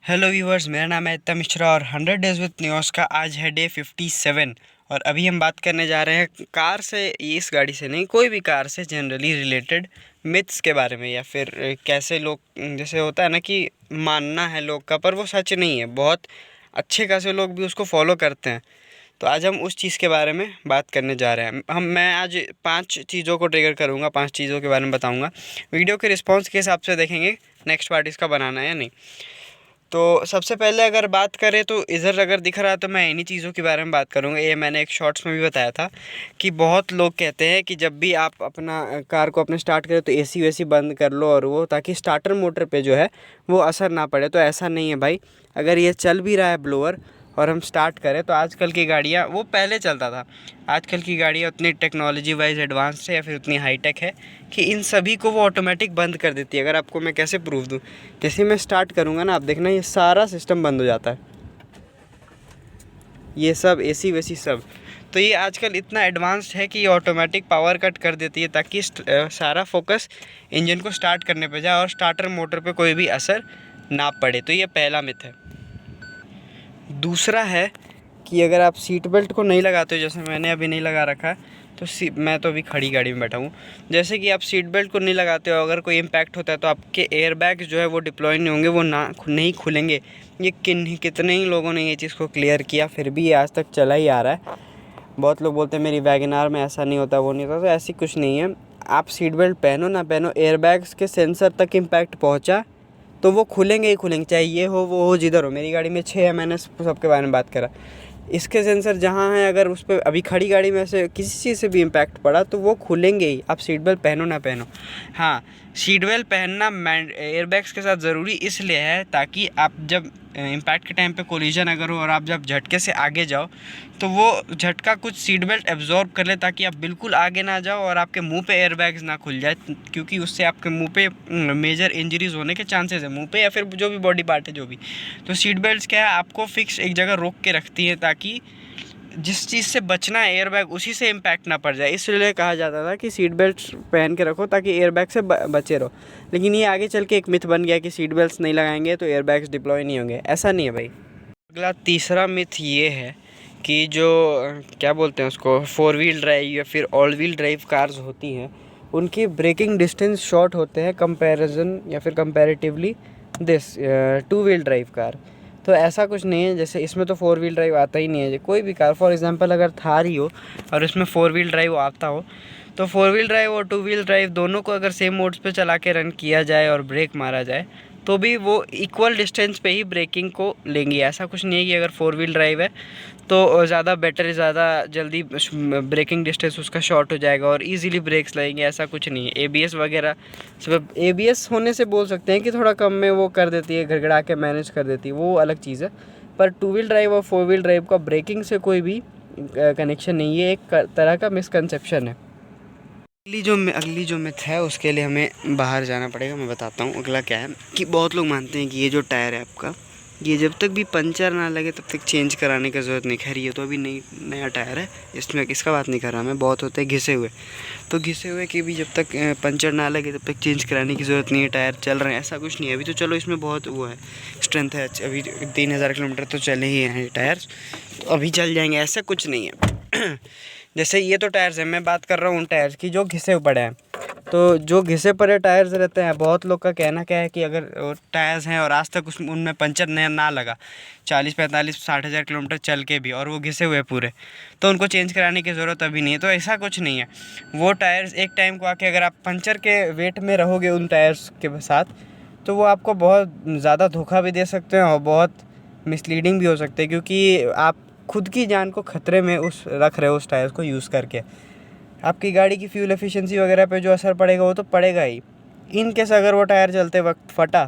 Hello viewers, मेरा नाम है इत्ता मिश्रा और 100 डेज़ विद न्यूज़ का आज है डे 57। और अभी हम बात करने जा रहे हैं कार से, इस गाड़ी से नहीं, कोई भी कार से जनरली रिलेटेड मिथ्स के बारे में, या फिर कैसे लोग, जैसे होता है ना कि मानना है लोग का पर वो सच नहीं है, बहुत अच्छे खासे लोग भी उसको फॉलो करते हैं। तो आज हम उस चीज़ के बारे में बात करने जा रहे हैं। मैं आज 5 चीज़ों को ट्रिगर करूँगा, 5 चीज़ों के बारे में बताऊँगा। वीडियो के रिस्पॉन्स के हिसाब से देखेंगे नेक्स्ट पार्ट इसका बनाना है या नहीं। तो सबसे पहले अगर बात करें तो इधर अगर दिख रहा है तो मैं इन्हीं चीज़ों के बारे में बात करूँगा। ये मैंने एक शॉर्ट्स में भी बताया था कि बहुत लोग कहते हैं कि जब भी आप अपना कार को अपने स्टार्ट करें तो एसी वेसी बंद कर लो, और वो ताकि स्टार्टर मोटर पे जो है वो असर ना पड़े। तो ऐसा नहीं है भाई, अगर ये चल भी रहा है ब्लोअर और हम स्टार्ट करें तो आजकल की गाड़ियाँ, वो पहले चलता था, आजकल की गाड़ियाँ उतनी टेक्नोलॉजी वाइज एडवांस्ड है या फिर उतनी हाईटेक है कि इन सभी को वो ऑटोमेटिक बंद कर देती है। अगर आपको मैं कैसे प्रूफ दूँ, जैसे मैं स्टार्ट करूँगा ना, आप देखना ये सारा सिस्टम बंद हो जाता है, ये सब एसी वेसी सब। तो ये आजकल इतना एडवांस्ड है कि ये ऑटोमेटिक पावर कट कर देती है ताकि सारा फोकस इंजन को स्टार्ट करने पे जाए और स्टार्टर मोटर पे कोई भी असर ना पड़े। तो ये पहला मिथ है। दूसरा है कि अगर आप सीट बेल्ट को नहीं लगाते हो, जैसे मैंने अभी नहीं लगा रखा है, तो मैं तो अभी खड़ी गाड़ी में बैठा हूँ, जैसे कि आप सीट बेल्ट को नहीं लगाते हो, अगर कोई इम्पैक्ट होता है तो आपके एयर बैग्स जो है वो डिप्लॉय नहीं होंगे, वो नहीं खुलेंगे। ये कितने ही लोगों ने ये चीज़ को क्लियर किया, फिर भी ये आज तक चला ही आ रहा है। बहुत लोग बोलते हैं मेरी वैगनार में ऐसा नहीं होता, वो नहीं होता, तो ऐसी कुछ नहीं है। आप सीट बेल्ट पहनो ना पहनो, एयर बैग्स के सेंसर तक इम्पैक्ट पहुँचा तो वो खुलेंगे ही खुलेंगे, चाहे ये हो वो हो, जिधर हो। मेरी गाड़ी में 6 है, मैंने सबके बारे में बात करा। इसके सेंसर जहाँ हैं, अगर उस पर अभी खड़ी गाड़ी में से किसी चीज़ से भी इम्पैक्ट पड़ा तो वो खुलेंगे ही, आप सीट बेल्ट पहनो ना पहनो। हाँ, सीट बेल्ट पहनना एयरबैग्स के साथ ज़रूरी इसलिए है ताकि आप जब इम्पैक्ट के टाइम पे कोलिजन अगर हो और आप जब झटके से आगे जाओ तो वो झटका कुछ सीट बेल्ट एब्जॉर्ब कर ले, ताकि आप बिल्कुल आगे ना जाओ और आपके मुंह पे एयरबैग्स ना खुल जाए, क्योंकि उससे आपके मुंह पे मेजर इंजरीज होने के चांसेस है, मुंह पे या फिर जो भी बॉडी पार्ट है जो भी। तो सीट बेल्ट क्या है, आपको फिक्स एक जगह रोक के रखती है ताकि जिस चीज़ से बचना है एयरबैग उसी से इम्पैक्ट ना पड़ जाए। इसलिए कहा जाता था कि सीट बेल्ट पहन के रखो ताकि एयरबैग से बचे रहो। लेकिन ये आगे चल के एक मिथ बन गया कि सीट बेल्ट नहीं लगाएंगे तो एयरबैग्स डिप्लॉय नहीं होंगे। ऐसा नहीं है भाई। अगला तीसरा मिथ ये है कि जो क्या बोलते हैं उसको, 4 व्हील ड्राइव या फिर ऑल व्हील ड्राइव कार्स होती हैं, उनकी ब्रेकिंग डिस्टेंस शॉर्ट होते हैं कंपैरिजन या फिर comparatively this 2 wheel drive car. तो ऐसा कुछ नहीं है, जैसे इसमें तो 4 व्हील ड्राइव आता ही नहीं है। कोई भी कार, फॉर एग्जांपल अगर थार ही हो और उसमें 4 व्हील ड्राइव आता हो, तो 4 व्हील ड्राइव और 2 व्हील ड्राइव दोनों को अगर सेम मोड्स पे चला के रन किया जाए और ब्रेक मारा जाए तो भी वो इक्वल डिस्टेंस पे ही ब्रेकिंग को लेंगी। ऐसा कुछ नहीं है कि अगर 4 व्हील ड्राइव है तो ज़्यादा बेटर, ज़्यादा जल्दी ब्रेकिंग डिस्टेंस उसका शॉर्ट हो जाएगा और इजीली ब्रेक्स लगेंगे, ऐसा कुछ नहीं है। एबीएस वगैरह सब, एबीएस होने से बोल सकते हैं कि थोड़ा कम में वो कर देती है, घड़घड़ा के मैनेज कर देती है, वो अलग चीज़ है। पर 2 व्हील ड्राइव और 4 व्हील ड्राइव का ब्रेकिंग से कोई भी कनेक्शन नहीं है, एक तरह का मिसकंसेप्शन है। अगली जो मिथ है उसके लिए हमें बाहर जाना पड़ेगा, मैं बताता हूँ। अगला क्या है कि बहुत लोग मानते हैं कि ये जो टायर है आपका, ये जब तक भी पंचर ना लगे तब तक चेंज कराने की ज़रूरत नहीं। खैर ये तो अभी नया टायर है, इसमें इसका बात नहीं कर रहा मैं। बहुत होते हैं घिसे हुए, तो घिसे हुए की भी जब तक पंचर ना लगे तब तक चेंज कराने की ज़रूरत नहीं है, टायर चल रहे हैं, ऐसा कुछ नहीं है। अभी तो चलो इसमें बहुत वो है, स्ट्रेंथ है, अभी 3000 किलोमीटर तो चले ही हैं टायर, तो अभी चल जाएंगे, ऐसा कुछ नहीं है। जैसे ये तो टायर्स हैं, मैं बात कर रहा हूँ उन टायर्स की जो घिसे पड़े हैं। तो जो घिसे पड़े टायर्स रहते हैं, बहुत लोग का कहना क्या है कि अगर टायर्स हैं और आज तक उनमें पंचर ना लगा, 40 45 60 हज़ार किलोमीटर चल के भी, और वो घिसे हुए पूरे, तो उनको चेंज कराने की ज़रूरत अभी नहीं है। तो ऐसा कुछ नहीं है। वो टायर्स एक टाइम को आके, अगर आप पंचर के वेट में रहोगे उन टायर्स के साथ, तो वो आपको बहुत ज़्यादा धोखा भी दे सकते हैं और बहुत मिसलीडिंग भी हो सकते हैं, क्योंकि आप खुद की जान को खतरे में रख रहे हो उस टायर्स को यूज़ करके। आपकी गाड़ी की फ्यूल एफिशिएंसी वगैरह पे जो असर पड़ेगा वो तो पड़ेगा ही। इन केस अगर वो टायर चलते वक्त फटा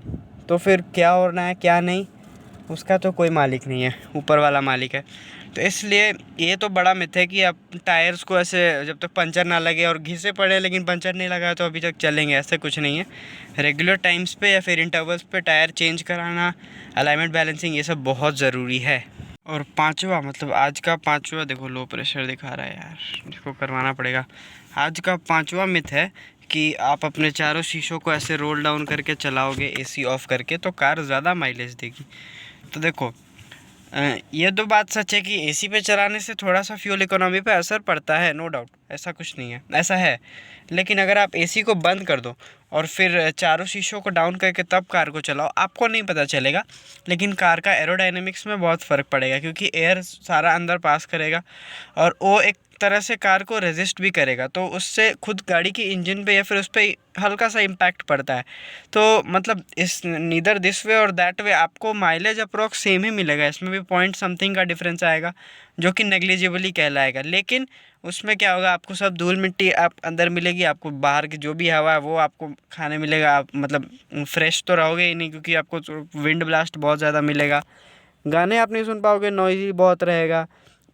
तो फिर क्या होना है क्या नहीं, उसका तो कोई मालिक नहीं है, ऊपर वाला मालिक है। तो इसलिए ये तो बड़ा मिथ है कि आप टायर्स को ऐसे जब तक पंचर ना लगे, और घिसे पड़े लेकिन पंचर नहीं लगा तो अभी तक चलेंगे, ऐसा कुछ नहीं है। रेगुलर टाइम्स पे या फिर इंटरवल्स पे टायर चेंज कराना, अलाइनमेंट बैलेंसिंग, ये सब बहुत ज़रूरी है। और पांचवा, मतलब आज का पांचवा, देखो लो प्रेशर दिखा रहा है यार, इसको करवाना पड़ेगा। आज का पांचवा मिथ है कि आप अपने चारों शीशों को ऐसे रोल डाउन करके चलाओगे एसी ऑफ करके तो कार ज़्यादा माइलेज देगी। तो देखो ये तो बात सच है कि एसी पे चलाने से थोड़ा सा फ्यूल इकोनॉमी पे असर पड़ता है, नो डाउट, ऐसा कुछ नहीं है, ऐसा है। लेकिन अगर आप एसी को बंद कर दो और फिर चारों शीशों को डाउन करके तब कार को चलाओ, आपको नहीं पता चलेगा, लेकिन कार का एरोडायनेमिक्स में बहुत फ़र्क पड़ेगा, क्योंकि एयर सारा अंदर पास करेगा और वो एक तरह से कार को रेजिस्ट भी करेगा, तो उससे खुद गाड़ी की इंजन पे या फिर उस पर हल्का सा इम्पैक्ट पड़ता है। तो मतलब इस नीदर दिस वे और दैट वे आपको माइलेज अप्रोक्स सेम ही मिलेगा, इसमें भी पॉइंट समथिंग का डिफरेंस आएगा जो कि नेग्लिजिबली कहलाएगा। लेकिन उसमें क्या होगा, आपको सब धूल मिट्टी आप अंदर मिलेगी, आपको बाहर की जो भी हवा है वो आपको खाने मिलेगा, आप मतलब फ्रेश तो रहोगे ही नहीं, क्योंकि आपको विंड ब्लास्ट बहुत ज़्यादा मिलेगा, गाने आप नहीं सुन पाओगे, नॉइजी बहुत रहेगा,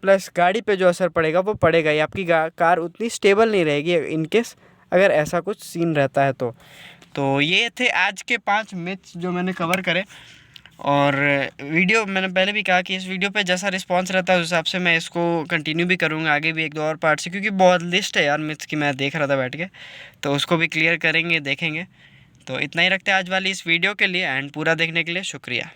प्लस गाड़ी पे जो असर पड़ेगा वो पड़ेगा ही, आपकी कार उतनी स्टेबल नहीं रहेगी इनकेस अगर ऐसा कुछ सीन रहता है तो ये थे आज के 5 मिथ्स जो मैंने कवर करे। और वीडियो मैंने पहले भी कहा कि इस वीडियो पे जैसा रिस्पांस रहता है उस हिसाब से मैं इसको कंटिन्यू भी करूँगा आगे भी 1-2 और पार्ट से, क्योंकि बहुत लिस्ट है यार मिथ्स की, मैं देख रहा था बैठ के, तो उसको भी क्लियर करेंगे, देखेंगे। तो इतना ही रखते हैं आज वाली इस वीडियो के लिए, एंड पूरा देखने के लिए शुक्रिया।